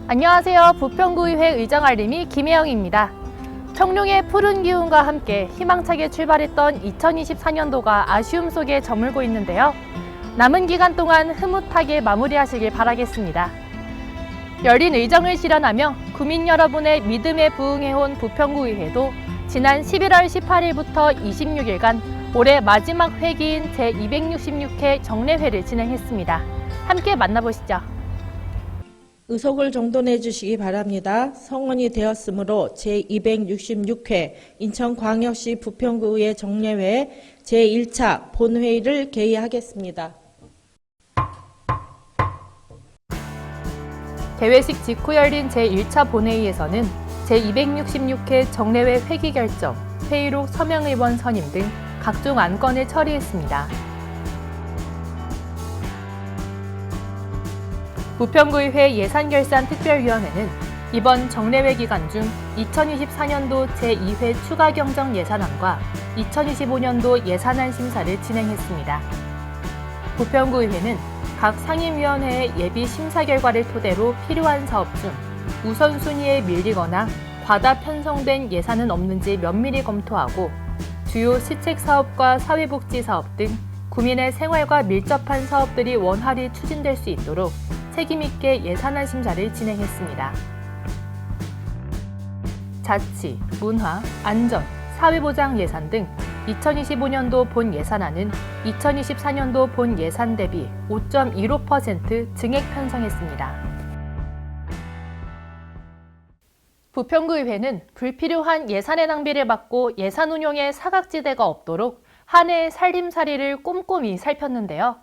안녕하세요. 부평구의회 의정알림이 김혜영입니다. 청룡의 푸른 기운과 함께 희망차게 출발했던 2024년도가 아쉬움 속에 저물고 있는데요. 남은 기간 동안 흐뭇하게 마무리하시길 바라겠습니다. 열린 의정을 실현하며 국민 여러분의 믿음에 부응해온 부평구의회도 지난 11월 18일부터 26일간 올해 마지막 회기인 제266회 정례회를 진행했습니다. 함께 만나보시죠. 의석을 정돈해 주시기 바랍니다. 성원이 되었으므로 제266회 인천광역시 부평구의회 정례회 제1차 본회의를 개의하겠습니다. 개회식 직후 열린 제1차 본회의에서는 제266회 정례회 회기 결정, 회의록 서명의원 선임 등 각종 안건을 처리했습니다. 부평구의회 예산결산특별위원회는 이번 정례회 기간 중 2024년도 제2회 추가 경정 예산안과 2025년도 예산안 심사를 진행했습니다. 부평구의회는 각 상임위원회의 예비 심사 결과를 토대로 필요한 사업 중 우선순위에 밀리거나 과다 편성된 예산은 없는지 면밀히 검토하고 주요 시책 사업과 사회복지 사업 등 국민의 생활과 밀접한 사업들이 원활히 추진될 수 있도록 책임있게 예산안 심사를 진행했습니다. 자치, 문화, 안전, 사회보장 예산 등 2025년도 본 예산안은 2024년도 본 예산 대비 5.15% 증액 편성했습니다. 부평구의회는 불필요한 예산의 낭비를 막고 예산 운용에 사각지대가 없도록 한 해의 살림살이를 꼼꼼히 살폈는데요.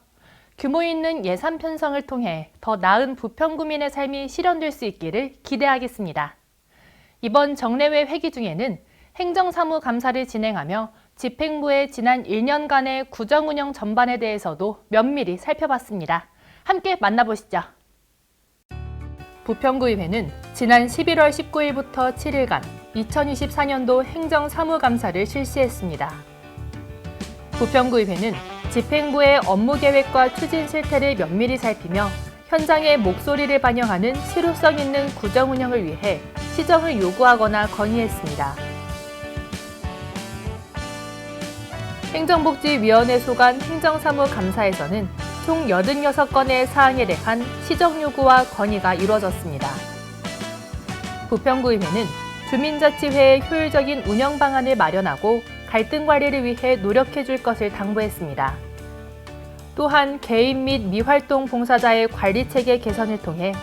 규모 있는 예산 편성을 통해 더 나은 부평구민의 삶이 실현될 수 있기를 기대하겠습니다. 이번 정례회 회기 중에는 행정사무감사를 진행하며 집행부의 지난 1년간의 구정운영 전반에 대해서도 면밀히 살펴봤습니다. 함께 만나보시죠. 부평구의회는 지난 11월 19일부터 7일간 2024년도 행정사무감사를 실시했습니다. 부평구의회는 집행부의 업무 계획과 추진 실태를 면밀히 살피며 현장의 목소리를 반영하는 실효성 있는 구정 운영을 위해 시정을 요구하거나 건의했습니다. 행정복지위원회 소관 행정사무감사에서는 총 86건의 사항에 대한 시정 요구와 건의가 이루어졌습니다. 부평구의회는 주민자치회의 효율적인 운영 방안을 마련하고 갈등 관리를 위해 노력해 줄 것을 당부했습니다. 또한 개인 및 미활동 봉사자의 관리 체계 개선을 통해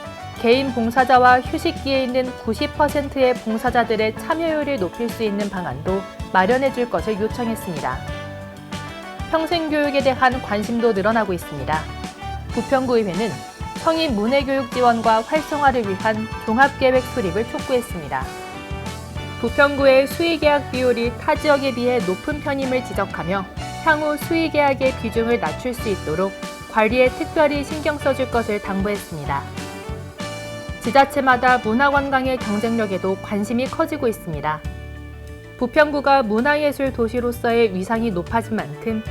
개인 봉사자와 휴식기에 있는 90%의 봉사자들의 참여율을 높일 수 있는 방안도 마련해 줄 것을 요청했습니다. 평생교육에 대한 관심도 늘어나고 있습니다. 부평구의회는 성인 문해교육 지원과 활성화를 위한 종합계획 수립을 촉구했습니다. 부평구의 수의계약 비율이 타 지역에 비해 높은 편임을 지적하며 향후 수의계약의 비중을 낮출 수 있도록 관리에 특별히 신경 써줄 것을 당부했습니다. 지자체마다 문화관광의 경쟁력에도 관심이 커지고 있습니다. 부평구가 문화예술 도시로서의 위상이 높아진 만큼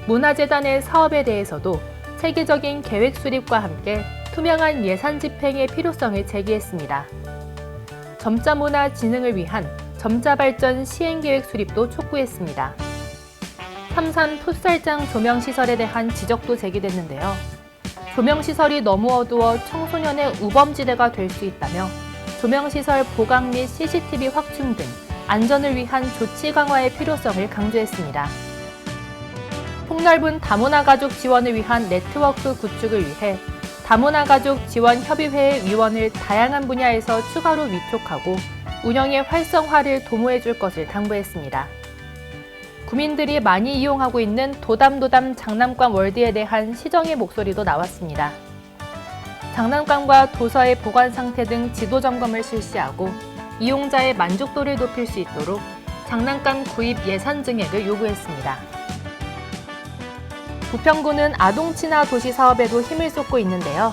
문화재단의 사업에 대해서도 체계적인 계획 수립과 함께 투명한 예산 집행의 필요성을 제기했습니다. 점자 문화 진흥을 위한 점자 발전 시행계획 수립도 촉구했습니다. 삼산 풋살장 조명시설에 대한 지적도 제기됐는데요. 조명시설이 너무 어두워 청소년의 우범지대가 될 수 있다며 조명시설 보강 및 CCTV 확충 등 안전을 위한 조치 강화의 필요성을 강조했습니다. 폭넓은 다문화 가족 지원을 위한 네트워크 구축을 위해 다문화 가족 지원 협의회의 위원을 다양한 분야에서 추가로 위촉하고 운영의 활성화를 도모해 줄 것을 당부했습니다. 구민들이 많이 이용하고 있는 도담도담 장난감 월드에 대한 시정의 목소리도 나왔습니다. 장난감과 도서의 보관 상태 등 지도 점검을 실시하고 이용자의 만족도를 높일 수 있도록 장난감 구입 예산 증액을 요구했습니다. 부평구는 아동 친화 도시 사업에도 힘을 쏟고 있는데요.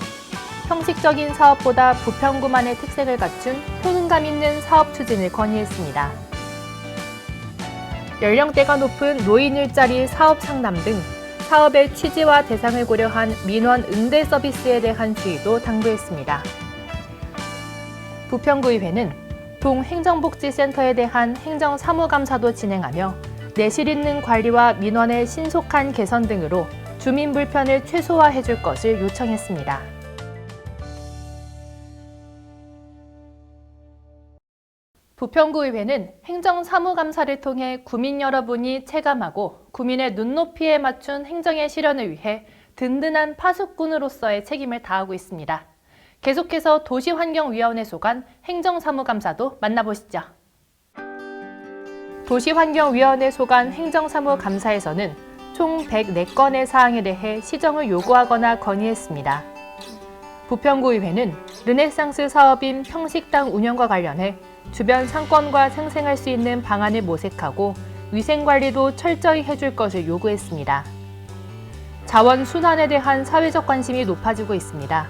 형식적인 사업보다 부평구만의 특색을 갖춘 효능감 있는 사업 추진을 건의했습니다. 연령대가 높은 노인 일자리 사업 상담 등 사업의 취지와 대상을 고려한 민원 응대 서비스에 대한 주의도 당부했습니다. 부평구의회는 동행정복지센터에 대한 행정사무감사도 진행하며 내실 있는 관리와 민원의 신속한 개선 등으로 주민 불편을 최소화해 줄 것을 요청했습니다. 부평구의회는 행정사무감사를 통해 구민 여러분이 체감하고 구민의 눈높이에 맞춘 행정의 실현을 위해 든든한 파수꾼으로서의 책임을 다하고 있습니다. 계속해서 도시환경위원회 소관 행정사무감사도 만나보시죠. 도시환경위원회 소관 행정사무감사에서는 총 104건의 사항에 대해 시정을 요구하거나 건의했습니다. 부평구의회는 르네상스 사업인 평식당 운영과 관련해 주변 상권과 상생할 수 있는 방안을 모색하고 위생관리도 철저히 해줄 것을 요구했습니다. 자원 순환에 대한 사회적 관심이 높아지고 있습니다.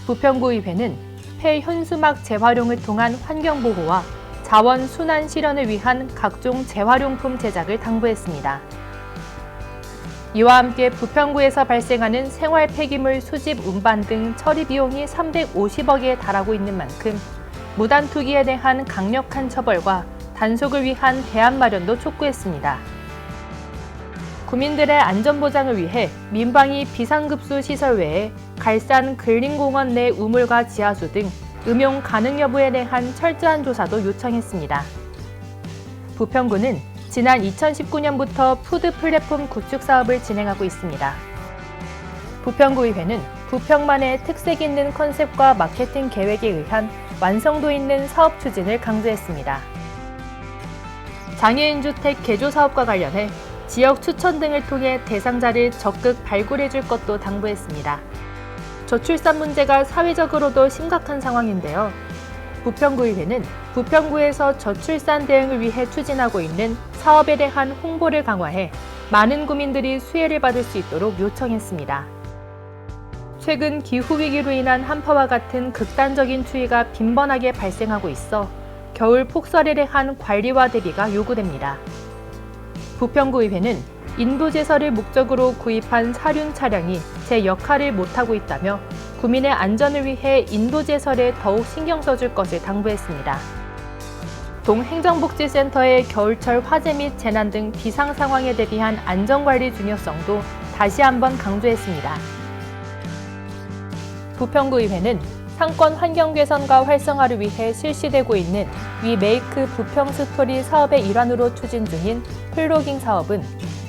부평구의회는 폐현수막 재활용을 통한 환경보호와 자원 순환 실현을 위한 각종 재활용품 제작을 당부했습니다. 이와 함께 부평구에서 발생하는 생활 폐기물 수집 운반 등 처리 비용이 350억에 달하고 있는 만큼 무단 투기에 대한 강력한 처벌과 단속을 위한 대안 마련도 촉구했습니다. 구민들의 안전보장을 위해 민방위 비상급수 시설 외에 갈산 근린공원 내 우물과 지하수 등 음용 가능 여부에 대한 철저한 조사도 요청했습니다. 부평구는 지난 2019년부터 푸드 플랫폼 구축 사업을 진행하고 있습니다. 부평구의회는 부평만의 특색 있는 컨셉과 마케팅 계획에 의한 완성도 있는 사업 추진을 강조했습니다. 장애인 주택 개조 사업과 관련해 지역 추천 등을 통해 대상자를 적극 발굴해 줄 것도 당부했습니다. 저출산 문제가 사회적으로도 심각한 상황인데요. 부평구의회는 부평구에서 저출산 대응을 위해 추진하고 있는 사업에 대한 홍보를 강화해 많은 구민들이 수혜를 받을 수 있도록 요청했습니다. 최근 기후위기로 인한 한파와 같은 극단적인 추위가 빈번하게 발생하고 있어 겨울 폭설에 대한 관리와 대비가 요구됩니다. 부평구의회는 인도제설을 목적으로 구입한 사륜 차량이 제 역할을 못하고 있다며 구민의 안전을 위해 인도제설에 더욱 신경 써줄 것을 당부했습니다. 동행정복지센터의 겨울철 화재 및 재난 등 비상 상황에 대비한 안전관리 중요성도 다시 한번 강조했습니다. 부평구의회는 상권 환경 개선과 활성화를 위해 실시되고 있는 위 메이크 부평 스토리 사업의 일환으로 추진 중인 플로깅 사업은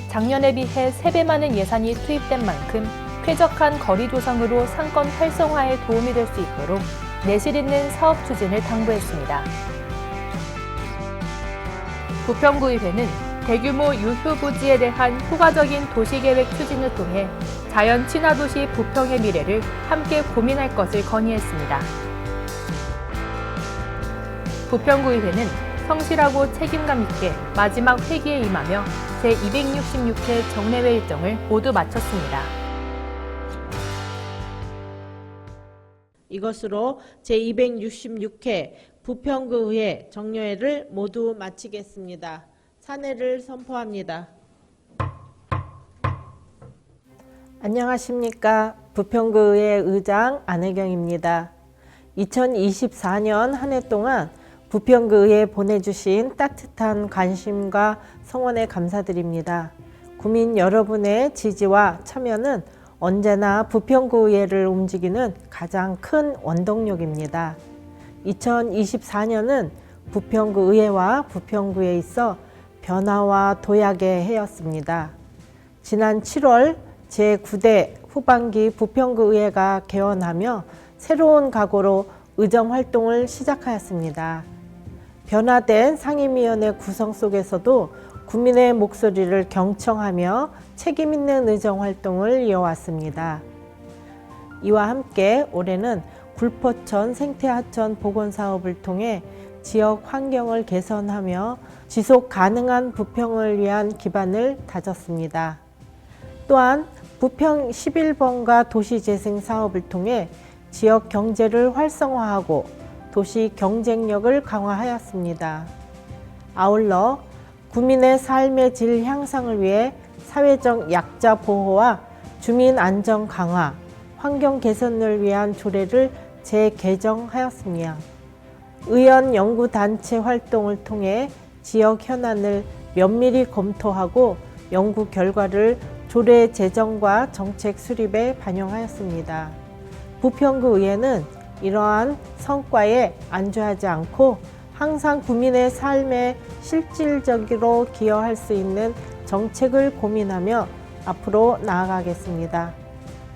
작년에 비해 3배 많은 예산이 투입된 만큼 쾌적한 거리 조성으로 상권 활성화에 도움이 될 수 있도록 내실 있는 사업 추진을 당부했습니다. 부평구의회는 대규모 유휴 부지에 대한 효과적인 도시계획 추진을 통해 자연 친화 도시 부평의 미래를 함께 고민할 것을 건의했습니다. 부평구의회는 성실하고 책임감 있게 마지막 회기에 임하며 제266회 정례회 일정을 모두 마쳤습니다. 이것으로 제266회 부평구의회 정례회를 모두 마치겠습니다. 사례를 선포합니다. 안녕하십니까. 부평구의회 의장 안혜경입니다. 2024년 한 해 동안 부평구의회에 보내주신 따뜻한 관심과 성원에 감사드립니다. 구민 여러분의 지지와 참여는 언제나 부평구의회를 움직이는 가장 큰 원동력입니다. 2024년은 부평구의회와 부평구에 있어 변화와 도약의 해였습니다. 지난 7월 제9대 후반기 부평구의회가 개원하며 새로운 각오로 의정활동을 시작하였습니다. 변화된 상임위원회 구성 속에서도 구민의 목소리를 경청하며 책임있는 의정활동을 이어왔습니다. 이와 함께 올해는 굴포천 생태하천 복원사업을 통해 지역 환경을 개선하며 지속 가능한 부평을 위한 기반을 다졌습니다. 또한 부평 11번가 도시재생 사업을 통해 지역 경제를 활성화하고 도시 경쟁력을 강화하였습니다. 아울러 구민의 삶의 질 향상을 위해 사회적 약자 보호와 주민 안전 강화, 환경 개선을 위한 조례를 재개정하였습니다. 의원 연구단체 활동을 통해 지역 현안을 면밀히 검토하고 연구 결과를 조례 제정과 정책 수립에 반영하였습니다. 부평구 의회는 이러한 성과에 안주하지 않고 항상 국민의 삶에 실질적으로 기여할 수 있는 정책을 고민하며 앞으로 나아가겠습니다.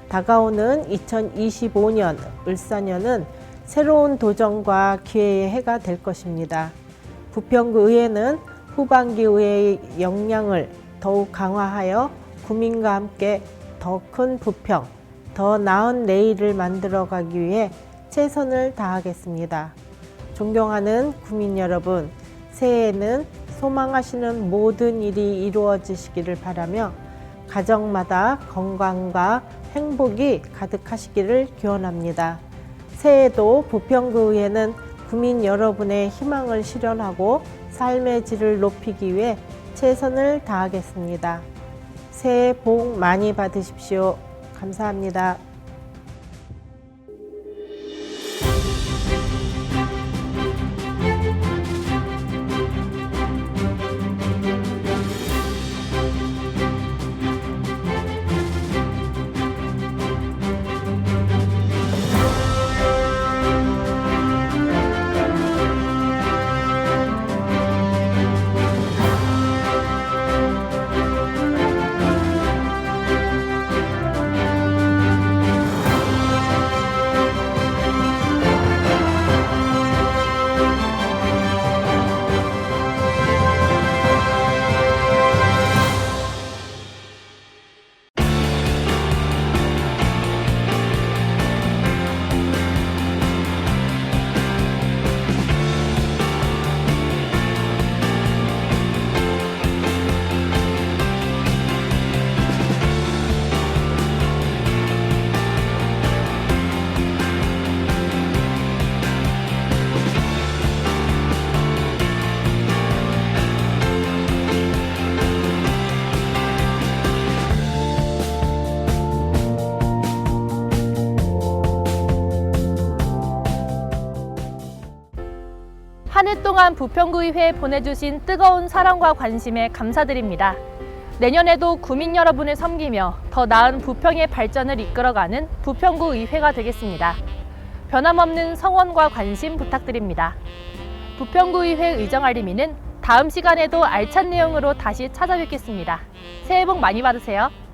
다가오는 2025년 을사년은 새로운 도전과 기회의 해가 될 것입니다. 부평구 의회는 후반기 의회의 역량을 더욱 강화하여 국민과 함께 더 큰 부평, 더 나은 내일을 만들어가기 위해 최선을 다하겠습니다. 존경하는 국민 여러분, 새해에는 소망하시는 모든 일이 이루어지시기를 바라며 가정마다 건강과 행복이 가득하시기를 기원합니다. 새해에도 부평구 의회는 국민 여러분의 희망을 실현하고 삶의 질을 높이기 위해 최선을 다하겠습니다. 새해 복 많이 받으십시오. 감사합니다. 한 해 동안 부평구의회에 보내주신 뜨거운 사랑과 관심에 감사드립니다. 내년에도 구민 여러분을 섬기며 더 나은 부평의 발전을 이끌어가는 부평구의회가 되겠습니다. 변함없는 성원과 관심 부탁드립니다. 부평구의회 의정알림이는 다음 시간에도 알찬 내용으로 다시 찾아뵙겠습니다. 새해 복 많이 받으세요.